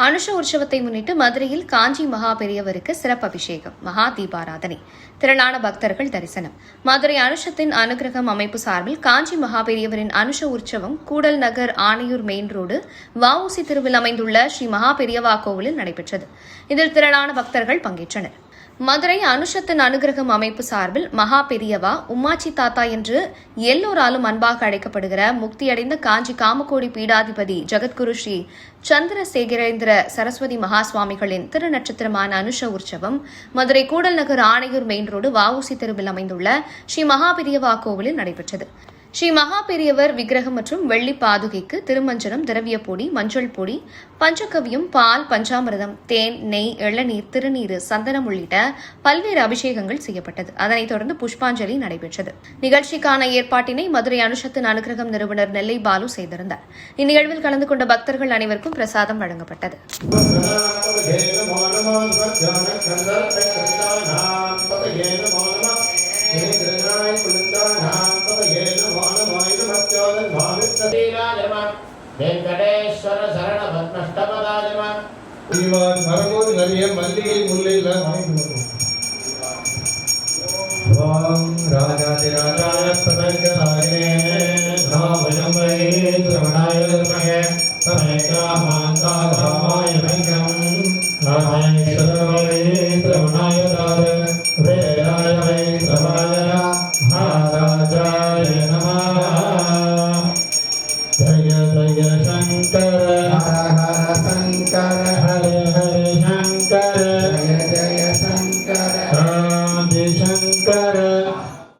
அனுஷ உற்சவத்தை முன்னிட்டு மதுரையில் காஞ்சி மகா பெரியவருக்கு சிறப்பு அபிஷேகம், மகா தீபாராதனை, திரளான பக்தர்கள் தரிசனம். மதுரை அனுஷத்தின் அனுகிரகம் அமைப்பு சார்பில் காஞ்சி மகா பெரியவரின் அனுஷ உற்சவம் கூடல் நகர் ஆணையூர் மெயின் ரோடு வஉசி தெருவில் அமைந்துள்ள ஸ்ரீ மகா பெரியவா கோவிலில் நடைபெற்றது. இதில் திரளான பக்தர்கள் பங்கேற்றனர். மதுரை அனுஷத்தின் அனுகிரகம் அமைப்பு சார்பில் மகா பெரியவா, உம்மாச்சி தாத்தா என்று எல்லோராலும் அன்பாக அழைக்கப்படுகிற முக்தியடைந்த காஞ்சி காமகோடி பீடாதிபதி ஜெகத்குரு ஸ்ரீ சந்திரசேகரேந்திர சரஸ்வதி மகா சுவாமிகளின் திருநட்சத்திரமான அனுஷ உற்சவம் மதுரை கூடல் நகர் ஆணையூர் மெயின் ரோடு வஉசி தெருவில் அமைந்துள்ள ஸ்ரீ மகா பெரியவா கோவிலில் நடைபெற்றது. ஸ்ரீ மகா பெரியவர் விக்கிரகம் மற்றும் வெள்ளி பாதுகைக்கு திருமஞ்சனம், திரவிய பொடி, மஞ்சள் பொடி, பஞ்சகவியம், பால், பஞ்சாமிர்தம், தேன், நெய், இளநீர், திருநீர், சந்தனம் உள்ளிட்ட பல்வேறு அபிஷேகங்கள் செய்யப்பட்டது. அதனைத் தொடர்ந்து புஷ்பாஞ்சலி நடைபெற்றது. நிகழ்ச்சிக்கான ஏற்பாட்டினை மதுரை அனுஷத்தின் அனுகிரகம் நிறுவனர் நெல்லை பாலு செய்திருந்தார். இந்நிகழ்வில் கலந்து கொண்ட பக்தர்கள் அனைவருக்கும் பிரசாதம் வழங்கப்பட்டது. வெங்கடேஸ்வர சரண பத்மஷ்டபதாஜம மரபோடு நிறைய மல்லிகை முல்லையில் ஓம் ராஜாதிராஜாய பிரதங்கதாயே நாமயமே ரமணாய நமஹ தமேகாமாந்தாதாமாய வெங்கம் நாமய